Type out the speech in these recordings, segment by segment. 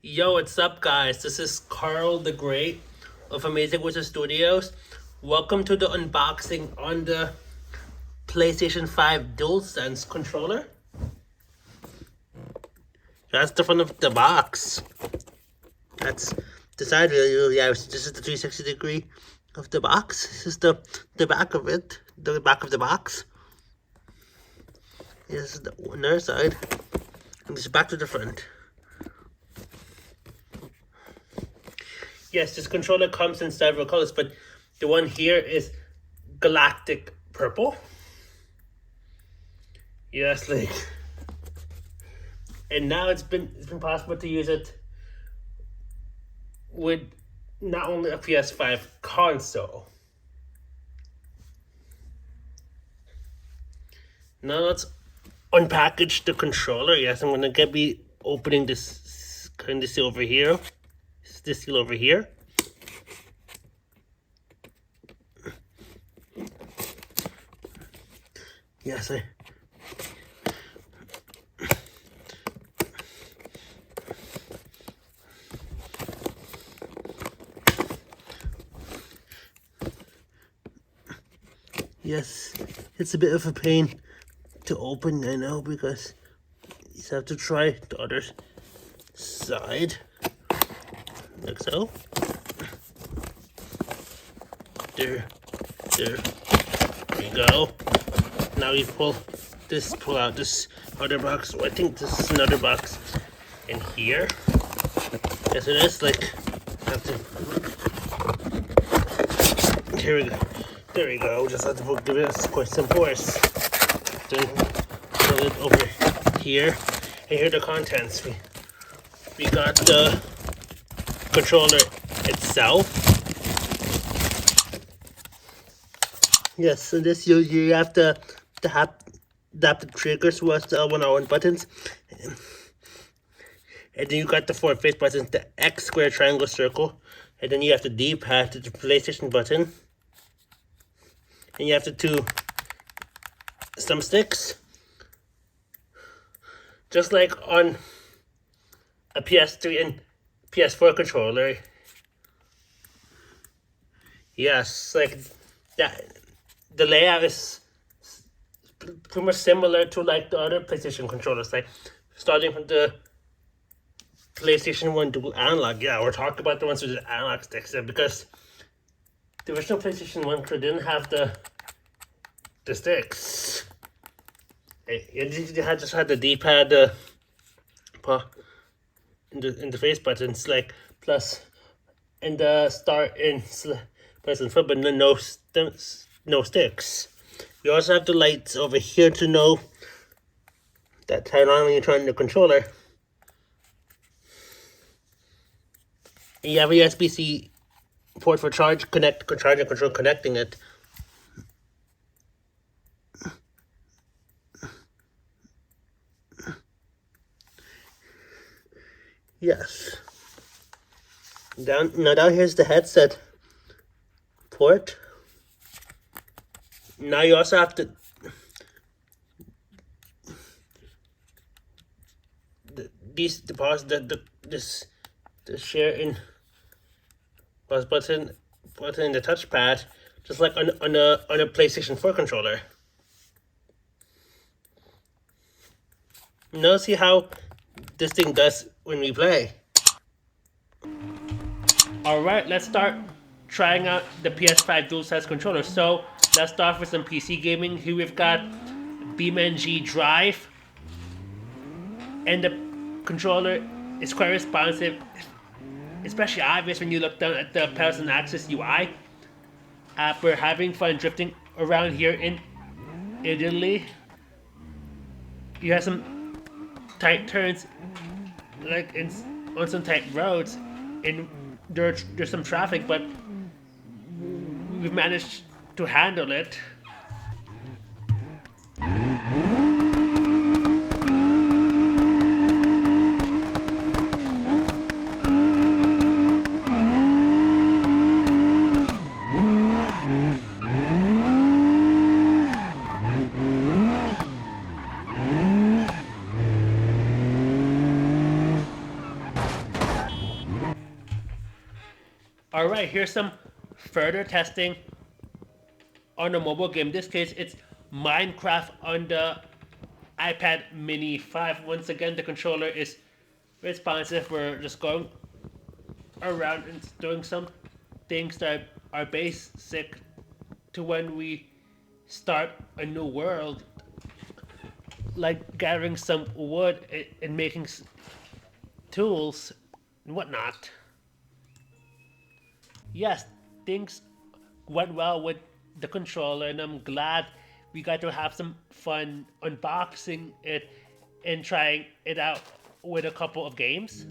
Yo, what's up, guys? This is KarlDaGreat of Amazing Wizard Studios. Welcome to the unboxing on the PlayStation 5 DualSense controller. That's the front of the box. That's the side view. Yeah, this is the 360 degree of the box. This is the back of it, the back of the box. This is the other side. And this is back to the front. Yes, this controller comes in several colors, but the one here is Galactic purple. Yes, like, and now it's been possible to use it with not only a PS5 console. Now let's unpackage the controller. Yes, I'm gonna be opening this kind of seal over here. This seal over here. Yes, yes, it's a bit of a pain to open, I know, because you have to try the other side. Like so. There you go. Now you pull out this other box. I think this is another box in here. Yes, it is. Like, have to. Here we go. There we go. Just have to give it quite some force. Then pull it over here, and here are the contents. We got the controller itself. Yes, so this you have to adapt the triggers was the L1R1 buttons, and then you got the 4 face buttons: the X, square, triangle, circle, and then you have the D-pad, the PlayStation button, and you have the 2 thumbsticks, just like on a PS3 and PS4 controller. Yes, like that. The layout is pretty much similar to like the other PlayStation controllers, like starting from the PlayStation 1 dual analog. Yeah, we're talking about the ones with the analog sticks there, because the original PlayStation 1 didn't have the sticks. It just had the D-pad, in the face buttons, like plus in the start in present foot, but no sticks. You also have the lights over here to know that turn on when you turn the controller. And you have a USB-C port for charge and control connecting it. Yes. Down here's the headset port. Now you also have to the share in pause button in the touchpad, just like on a PlayStation 4 controller. Now see how this thing does when we play. Alright, let's start trying out the PS5 DualSense controller. So let's start with some PC gaming. Here we've got BeamNG Drive, and the controller is quite responsive, especially obvious when you look down at the pedals and axis UI. We're having fun drifting around here in Italy. You have some tight turns, like on some tight roads, and there's some traffic, but we've managed to handle it. Alright, here's some further testing on a mobile game. In this case, it's Minecraft on the iPad Mini 5. Once again, the controller is responsive. We're just going around and doing some things that are basic to when we start a new world, like gathering some wood and making tools and whatnot. Yes, things went well with the controller, and I'm glad we got to have some fun unboxing it and trying it out with a couple of games.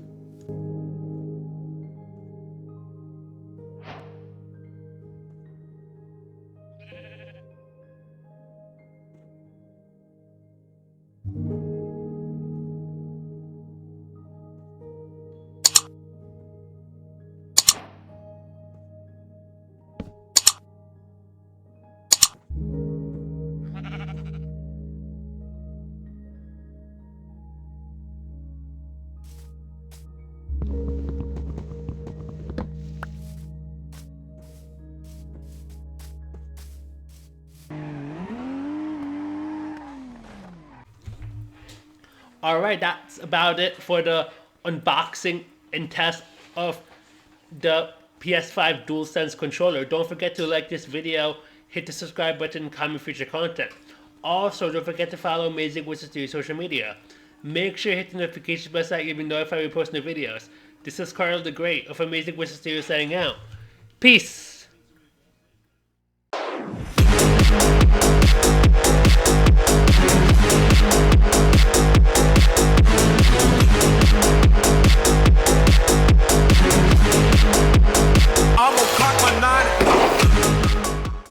Alright, that's about it for the unboxing and test of the PS5 DualSense controller. Don't forget to like this video, hit the subscribe button, comment future content. Also, don't forget to follow Amazing Wizard Studio social media. Make sure you hit the notification bell so that you'll be notified when we post new videos. This is KarlDaGreat of Amazing Wizard Studio signing out. Peace!